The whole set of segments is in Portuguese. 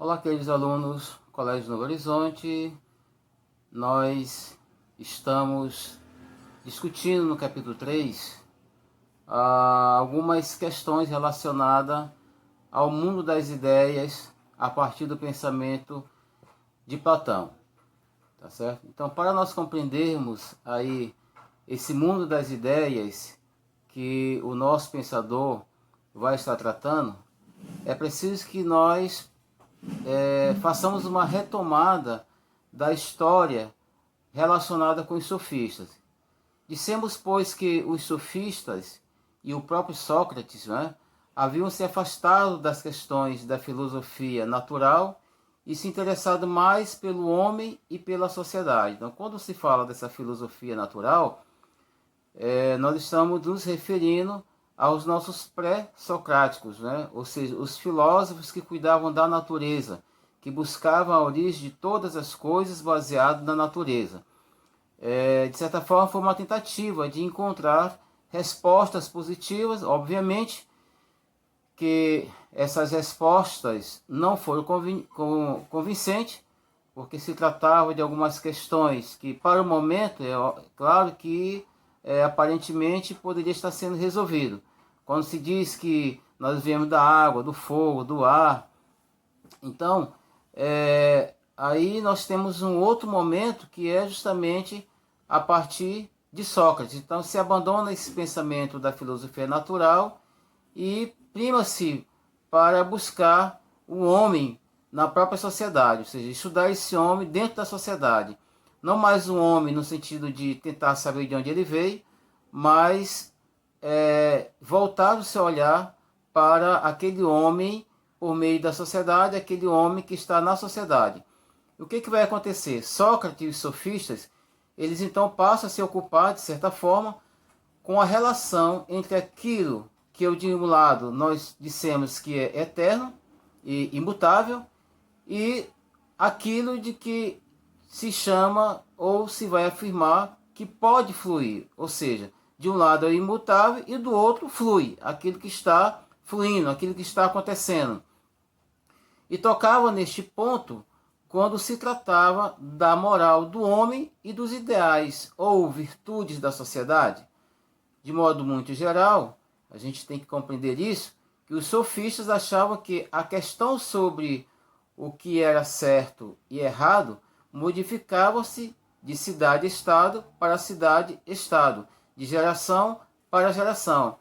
Olá, queridos alunos do Colégio Novo Horizonte. Nós estamos discutindo no capítulo 3 algumas questões relacionadas ao mundo das ideias a partir do pensamento de Platão, tá certo? Então, para nós compreendermos aí esse mundo das ideias que o nosso pensador vai estar tratando, é preciso que nós façamos uma retomada da história relacionada com os sofistas. Dissemos, pois, que os sofistas e o próprio Sócrates, haviam se afastado das questões da filosofia natural e se interessado mais pelo homem e pela sociedade. Então, quando se fala dessa filosofia natural, nós estamos nos referindo aos nossos pré-socráticos, ou seja, os filósofos que cuidavam da natureza, que buscavam a origem de todas as coisas baseado na natureza. De certa forma, foi uma tentativa de encontrar respostas positivas. Obviamente que essas respostas não foram convincentes, porque se tratava de algumas questões que, para o momento, é claro que aparentemente poderia estar sendo resolvido. Quando se diz que nós viemos da água, do fogo, do ar, então aí nós temos um outro momento que é justamente a partir de Sócrates. Então se abandona esse pensamento da filosofia natural e prima-se para buscar o homem na própria sociedade, ou seja, estudar esse homem dentro da sociedade. Não mais um homem no sentido de tentar saber de onde ele veio, mas voltar o seu olhar para aquele homem por meio da sociedade, aquele homem que está na sociedade. O que vai acontecer? Sócrates e os sofistas, eles então passam a se ocupar, de certa forma, com a relação entre aquilo que, de um lado, nós dissemos que é eterno e imutável, e aquilo de que se chama ou se vai afirmar que pode fluir, ou seja, de um lado é imutável e do outro flui, aquilo que está fluindo, aquilo que está acontecendo. E tocava neste ponto quando se tratava da moral do homem e dos ideais ou virtudes da sociedade. De modo muito geral, a gente tem que compreender isso, que os sofistas achavam que a questão sobre o que era certo e errado modificava-se de cidade-estado para cidade-estado, de geração para geração.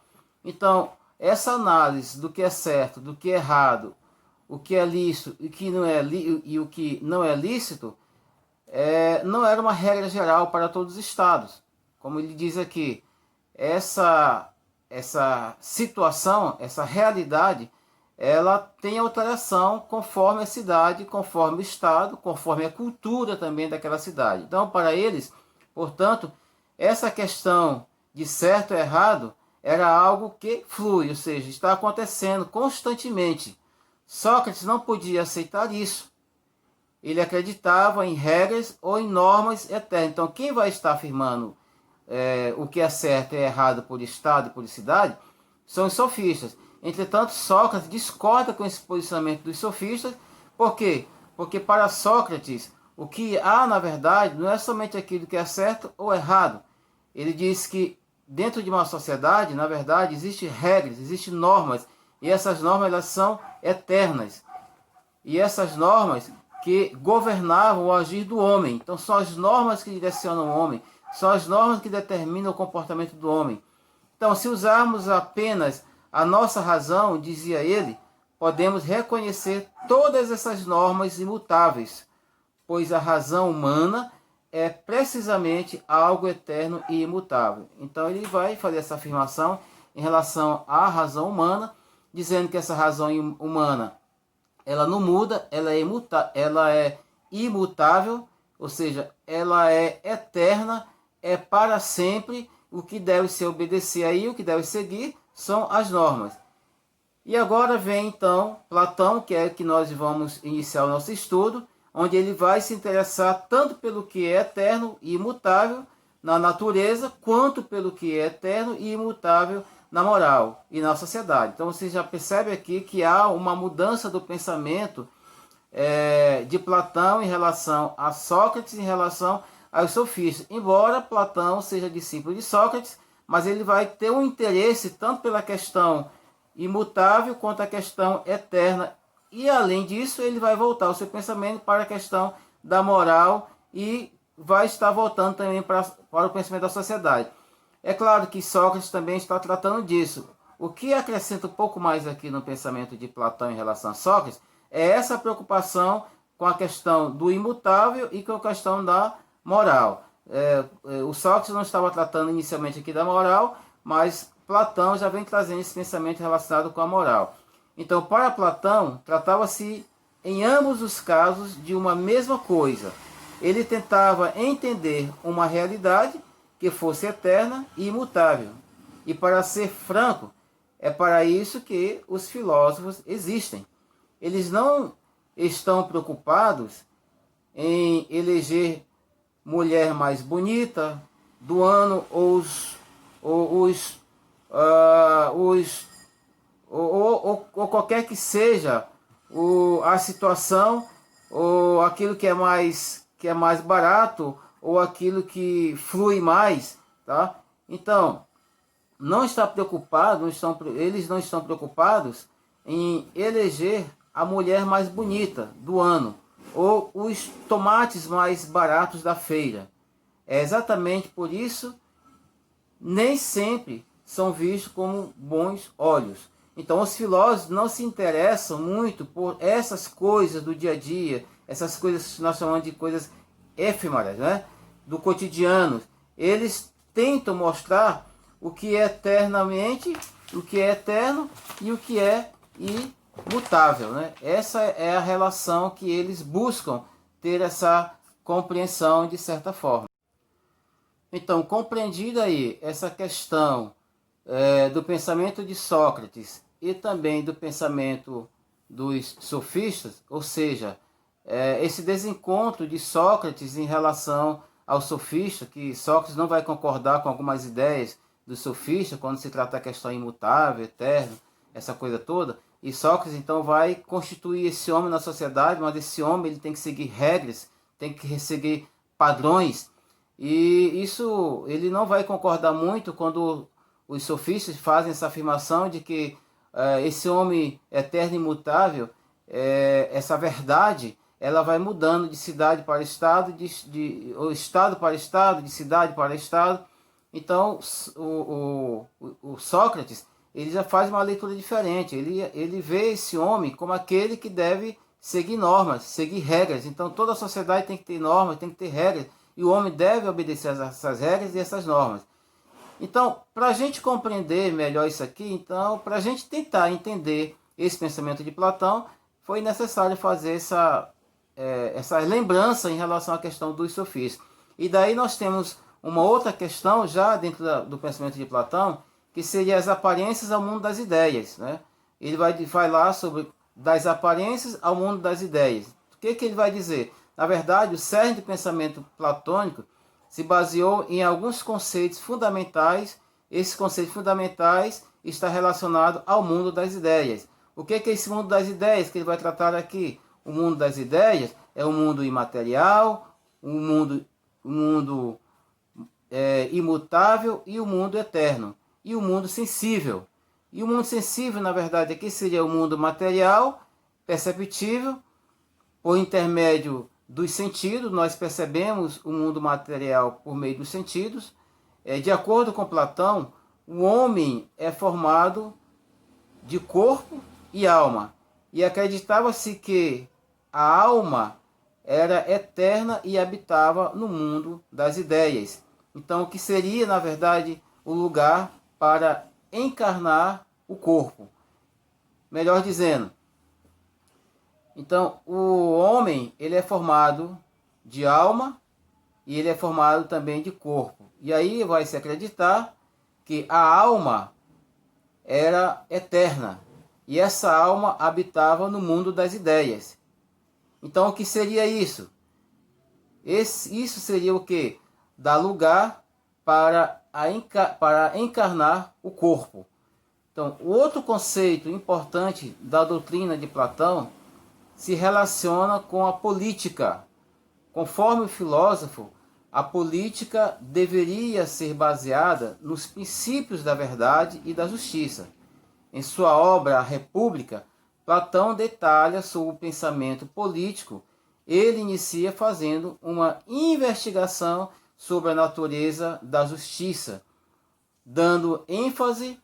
Então, essa análise do que é certo, do que é errado, o que é lícito e o que não é lícito, não era uma regra geral para todos os estados. Como ele diz aqui, essa situação, essa realidade, ela tem alteração conforme a cidade, conforme o estado, conforme a cultura também daquela cidade. Então, para eles, portanto, essa questão de certo ou errado era algo que flui, ou seja, está acontecendo constantemente. Sócrates não podia aceitar isso. Ele acreditava em regras ou em normas eternas. Então, quem vai estar afirmando o que é certo e errado por estado e por cidade são os sofistas. Entretanto, Sócrates discorda com esse posicionamento dos sofistas. Por quê? Porque para Sócrates, o que há, na verdade, não é somente aquilo que é certo ou errado. Ele diz que dentro de uma sociedade, na verdade, existem regras, existem normas, e essas normas elas são eternas. E essas normas que governavam o agir do homem. Então são as normas que direcionam o homem, são as normas que determinam o comportamento do homem. Então, se usarmos apenas a nossa razão, dizia ele, podemos reconhecer todas essas normas imutáveis, pois a razão humana é precisamente algo eterno e imutável. Então ele vai fazer essa afirmação em relação à razão humana, dizendo que essa razão humana ela não muda, ela é imutável, ou seja, ela é eterna, é para sempre. O que deve se obedecer aí, o que deve seguir, são as normas. E agora vem então Platão, que é que nós vamos iniciar o nosso estudo, onde ele vai se interessar tanto pelo que é eterno e imutável na natureza, quanto pelo que é eterno e imutável na moral e na sociedade. Então você já percebe aqui que há uma mudança do pensamento de Platão em relação a Sócrates, em relação aos sofistas. Embora Platão seja discípulo de Sócrates, mas ele vai ter um interesse tanto pela questão imutável quanto a questão eterna. E além disso, ele vai voltar o seu pensamento para a questão da moral e vai estar voltando também para o pensamento da sociedade. É claro que Sócrates também está tratando disso. O que acrescenta um pouco mais aqui no pensamento de Platão em relação a Sócrates é essa preocupação com a questão do imutável e com a questão da moral. O Sócrates não estava tratando inicialmente aqui da moral, mas Platão já vem trazendo esse pensamento relacionado com a moral. Então, para Platão, tratava-se em ambos os casos de uma mesma coisa. Ele tentava entender uma realidade que fosse eterna e imutável. E para ser franco, é para isso que os filósofos existem. Eles não estão preocupados em eleger mulher mais bonita do ano ou qualquer que seja a situação, ou aquilo que é mais barato, ou aquilo que flui mais, tá? Então, não está preocupado, eles não estão preocupados em eleger a mulher mais bonita do ano, ou os tomates mais baratos da feira. É exatamente por isso, nem sempre são vistos como bons olhos. Então os filósofos não se interessam muito por essas coisas do dia a dia, essas coisas que nós chamamos de coisas efêmeras, né? Do cotidiano. Eles tentam mostrar o que é eternamente, o que é eterno e o que é imutável, né? Essa é a relação que eles buscam ter, essa compreensão de certa forma. Então, compreendida aí essa questão do pensamento de Sócrates e também do pensamento dos sofistas, ou seja, esse desencontro de Sócrates em relação ao sofista, que Sócrates não vai concordar com algumas ideias do sofista quando se trata da questão imutável, eterna, essa coisa toda, e Sócrates então vai constituir esse homem na sociedade, mas esse homem ele tem que seguir regras, tem que seguir padrões, e isso ele não vai concordar muito quando os sofistas fazem essa afirmação de que esse homem eterno e imutável, essa verdade, ela vai mudando de cidade para estado, ou estado para estado, de cidade para estado. Então, o Sócrates, ele já faz uma leitura diferente. Ele vê esse homem como aquele que deve seguir normas, seguir regras. Então, toda a sociedade tem que ter normas, tem que ter regras. E o homem deve obedecer essas regras e essas normas. Então, para a gente compreender melhor isso aqui, então, para a gente tentar entender esse pensamento de Platão, foi necessário fazer essa lembrança em relação à questão dos sofistas. E daí nós temos uma outra questão já dentro do pensamento de Platão, que seria as aparências ao mundo das ideias, né? Ele vai falar sobre das aparências ao mundo das ideias. O que ele vai dizer? Na verdade, o cerne do pensamento platônico se baseou em alguns conceitos fundamentais. Esses conceitos fundamentais estão relacionados ao mundo das ideias. O que é esse mundo das ideias que ele vai tratar aqui? O mundo das ideias é o mundo imaterial, o mundo imutável e o mundo eterno. E o mundo sensível. E o mundo sensível, na verdade, aqui seria o mundo material, perceptível, por intermédio dos sentidos. Nós percebemos o mundo material por meio dos sentidos. De acordo com Platão, o homem é formado de corpo e alma. E acreditava-se que a alma era eterna e habitava no mundo das ideias. Então, o que seria, na verdade, o lugar para encarnar o corpo? Melhor dizendo, então, o homem ele é formado de alma e ele é formado também de corpo. E aí vai se acreditar que a alma era eterna e essa alma habitava no mundo das ideias. Então, o que seria isso? Isso seria o que? Dar lugar para encarnar o corpo. Então, o outro conceito importante da doutrina de Platão se relaciona com a política. Conforme o filósofo, a política deveria ser baseada nos princípios da verdade e da justiça. Em sua obra A República, Platão detalha sobre o pensamento político. Ele inicia fazendo uma investigação sobre a natureza da justiça, dando ênfase,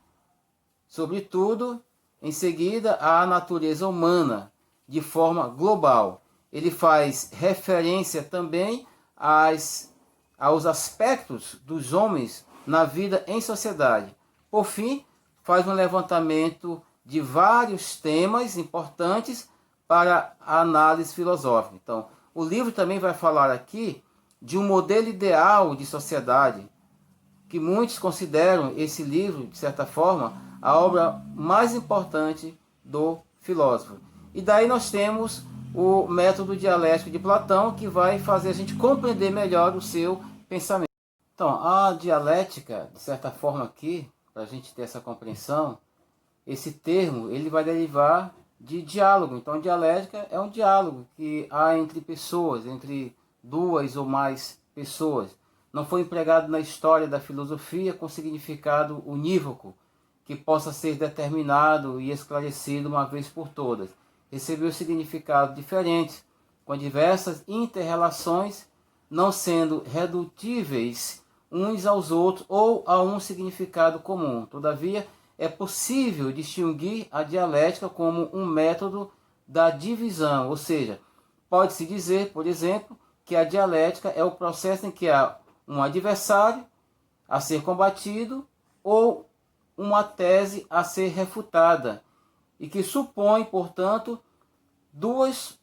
sobretudo, em seguida, à natureza humana, de forma global. Ele faz referência também aos aspectos dos homens na vida em sociedade. Por fim, faz um levantamento de vários temas importantes para a análise filosófica. Então, o livro também vai falar aqui de um modelo ideal de sociedade, que muitos consideram esse livro, de certa forma, a obra mais importante do filósofo. E daí nós temos o método dialético de Platão, que vai fazer a gente compreender melhor o seu pensamento. Então, a dialética, de certa forma aqui, para a gente ter essa compreensão, esse termo ele vai derivar de diálogo. Então, dialética é um diálogo que há entre pessoas, entre duas ou mais pessoas. Não foi empregado na história da filosofia com significado unívoco, que possa ser determinado e esclarecido uma vez por todas. Recebeu significados diferentes, com diversas inter-relações, não sendo redutíveis uns aos outros ou a um significado comum. Todavia, é possível distinguir a dialética como um método da divisão, ou seja, pode-se dizer, por exemplo, que a dialética é o processo em que há um adversário a ser combatido ou uma tese a ser refutada, e que supõe, portanto, dois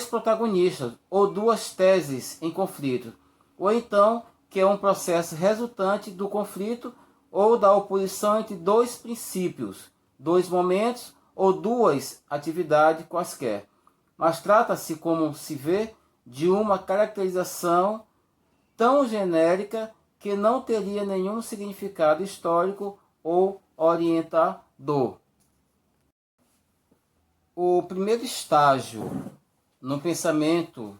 protagonistas ou duas teses em conflito, ou então que é um processo resultante do conflito ou da oposição entre dois princípios, dois momentos ou duas atividades quaisquer. Mas trata-se, como se vê, de uma caracterização tão genérica que não teria nenhum significado histórico ou orientador. O primeiro estágio no pensamento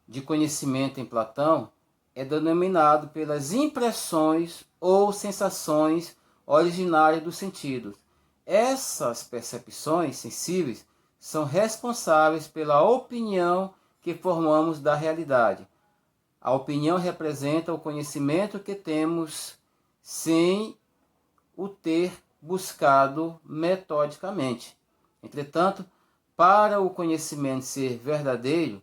de conhecimento em Platão é denominado pelas impressões ou sensações originárias dos sentidos. Essas percepções sensíveis são responsáveis pela opinião que formamos da realidade. A opinião representa o conhecimento que temos sem o ter buscado metodicamente. Entretanto, para o conhecimento ser verdadeiro,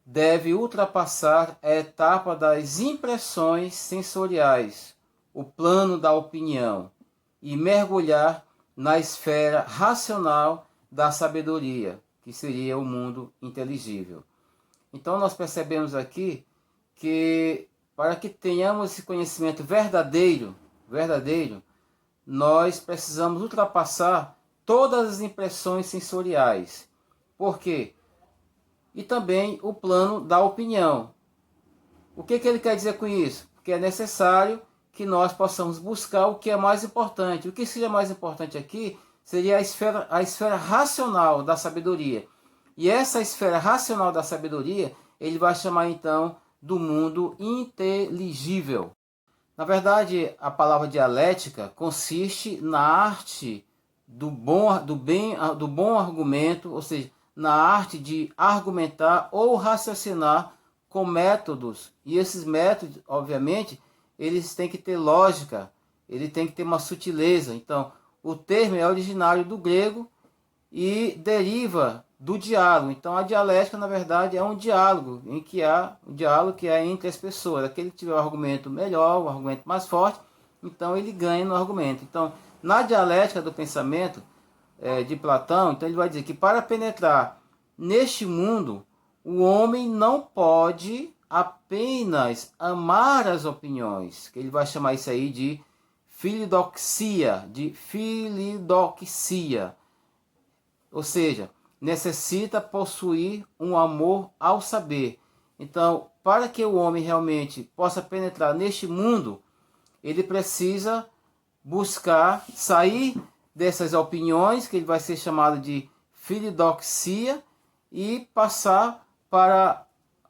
deve ultrapassar a etapa das impressões sensoriais, o plano da opinião, e mergulhar na esfera racional da sabedoria, que seria o mundo inteligível. Então nós percebemos aqui que para que tenhamos esse conhecimento verdadeiro, nós precisamos ultrapassar todas as impressões sensoriais. Por quê? E também o plano da opinião. O que ele quer dizer com isso? Porque é necessário que nós possamos buscar o que é mais importante. O que seria mais importante aqui seria a esfera racional da sabedoria. E essa esfera racional da sabedoria, ele vai chamar então do mundo inteligível. Na verdade, a palavra dialética consiste na arte do bom argumento, ou seja, na arte de argumentar ou raciocinar com métodos. E esses métodos, obviamente, eles têm que ter lógica, ele tem que ter uma sutileza. Então, o termo é originário do grego e deriva do diálogo. Então, a dialética, na verdade, é um diálogo, em que há um diálogo que é entre as pessoas. Aquele que tiver o argumento melhor, o argumento mais forte, então ele ganha no argumento. Então, na dialética do pensamento de Platão, então ele vai dizer que para penetrar neste mundo, o homem não pode apenas amar as opiniões, que ele vai chamar isso aí de filidoxia, ou seja, necessita possuir um amor ao saber. Então, para que o homem realmente possa penetrar neste mundo, ele precisa buscar sair dessas opiniões, que ele vai ser chamado de filidoxia e passar para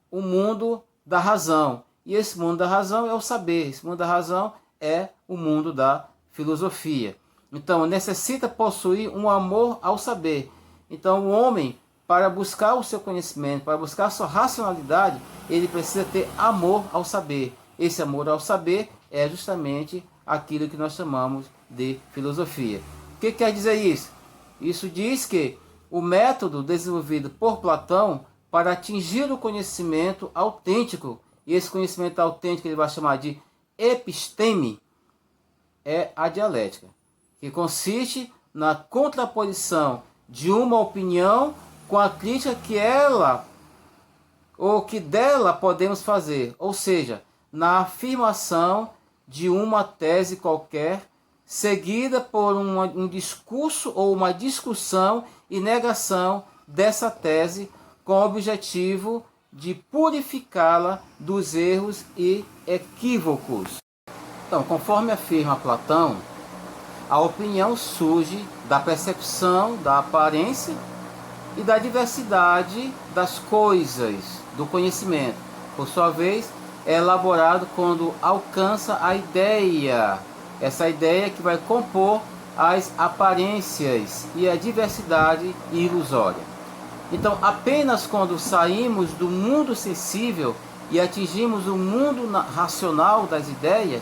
o mundo da razão. E esse mundo da razão é o saber, esse mundo da razão é o mundo da filosofia. Então, necessita possuir um amor ao saber. Então, o homem, para buscar o seu conhecimento, para buscar a sua racionalidade, ele precisa ter amor ao saber. Esse amor ao saber é justamente aquilo que nós chamamos de filosofia. O que quer dizer isso? Isso diz que o método desenvolvido por Platão para atingir o conhecimento autêntico, e esse conhecimento autêntico ele vai chamar de episteme, é a dialética, que consiste na contraposição de uma opinião com a crítica que ela ou que dela podemos fazer, ou seja, na afirmação de uma tese qualquer, seguida por um discurso ou uma discussão e negação dessa tese com o objetivo de purificá-la dos erros e equívocos. Então, conforme afirma Platão, a opinião surge da percepção, da aparência e da diversidade das coisas, do conhecimento. Por sua vez, é elaborado quando alcança a ideia, essa ideia que vai compor as aparências e a diversidade ilusória. Então, apenas quando saímos do mundo sensível e atingimos o mundo racional das ideias,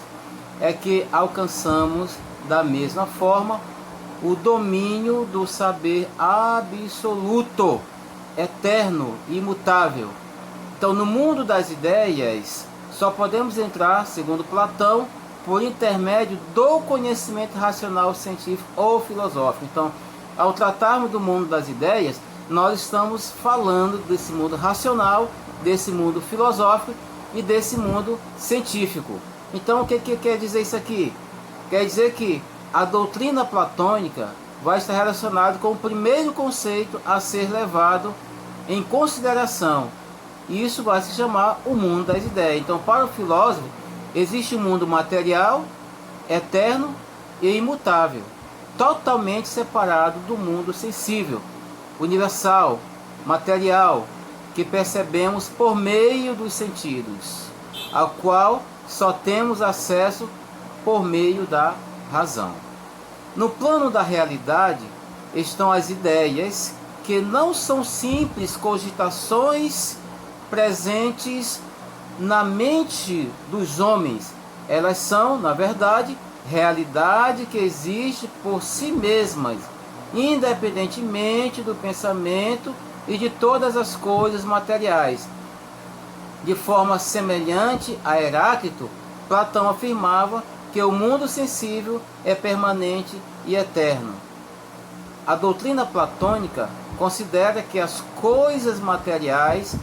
é que alcançamos da mesma forma o domínio do saber absoluto, eterno e imutável. Então, no mundo das ideias, só podemos entrar, segundo Platão, por intermédio do conhecimento racional, científico ou filosófico. Então, ao tratarmos do mundo das ideias, nós estamos falando desse mundo racional, desse mundo filosófico e desse mundo científico. Então, o que quer dizer isso aqui? Quer dizer que a doutrina platônica vai estar relacionada com o primeiro conceito a ser levado em consideração. E isso vai se chamar o mundo das ideias. Então, para o filósofo, existe um mundo material, eterno e imutável, totalmente separado do mundo sensível, universal, material, que percebemos por meio dos sentidos, ao qual só temos acesso por meio da razão. No plano da realidade estão as ideias, que não são simples cogitações presentes na mente dos homens. Elas são, na verdade, realidade que existe por si mesmas, independentemente do pensamento e de todas as coisas materiais. De forma semelhante a Heráclito, Platão afirmava que o mundo sensível é permanente e eterno. A doutrina platônica considera que as coisas materiais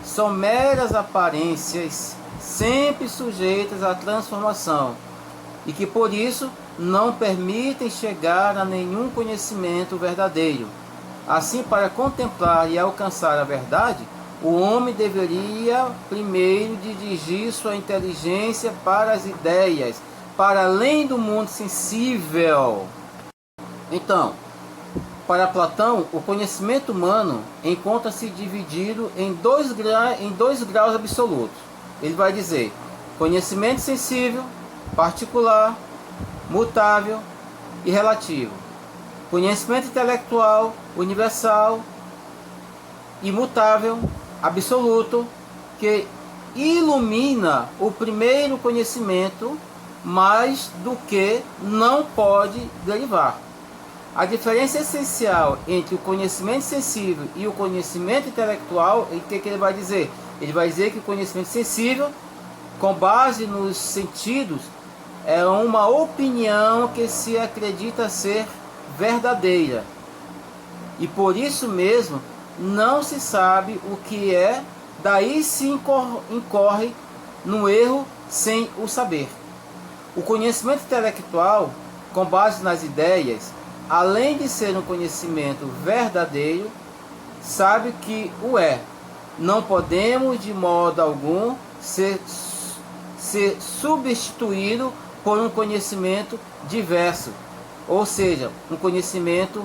são meras aparências, sempre sujeitas à transformação, e que por isso não permitem chegar a nenhum conhecimento verdadeiro. Assim, para contemplar e alcançar a verdade, o homem deveria primeiro dirigir sua inteligência para as ideias, para além do mundo sensível. Então, para Platão, o conhecimento humano encontra-se dividido em dois graus absolutos. Ele vai dizer conhecimento sensível, particular, mutável e relativo. Conhecimento intelectual, universal, imutável, absoluto, que ilumina o primeiro conhecimento mais do que não pode derivar. A diferença essencial entre o conhecimento sensível e o conhecimento intelectual, o que ele vai dizer? Ele vai dizer que o conhecimento sensível, com base nos sentidos, é uma opinião que se acredita ser verdadeira. E por isso mesmo, não se sabe o que é, daí se incorre no erro sem o saber. O conhecimento intelectual, com base nas ideias, além de ser um conhecimento verdadeiro, sabe que o é. Não podemos de modo algum ser substituído por um conhecimento diverso, ou seja, um conhecimento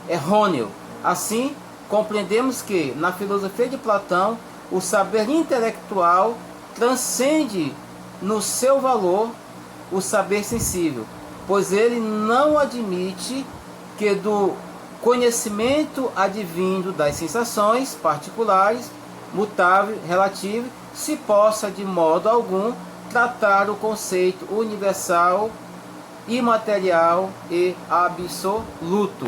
errôneo. Assim, compreendemos que, na filosofia de Platão, o saber intelectual transcende no seu valor o saber sensível, pois ele não admite que do conhecimento advindo das sensações particulares, mutável, relativo, se possa de modo algum tratar o conceito universal, imaterial e absoluto.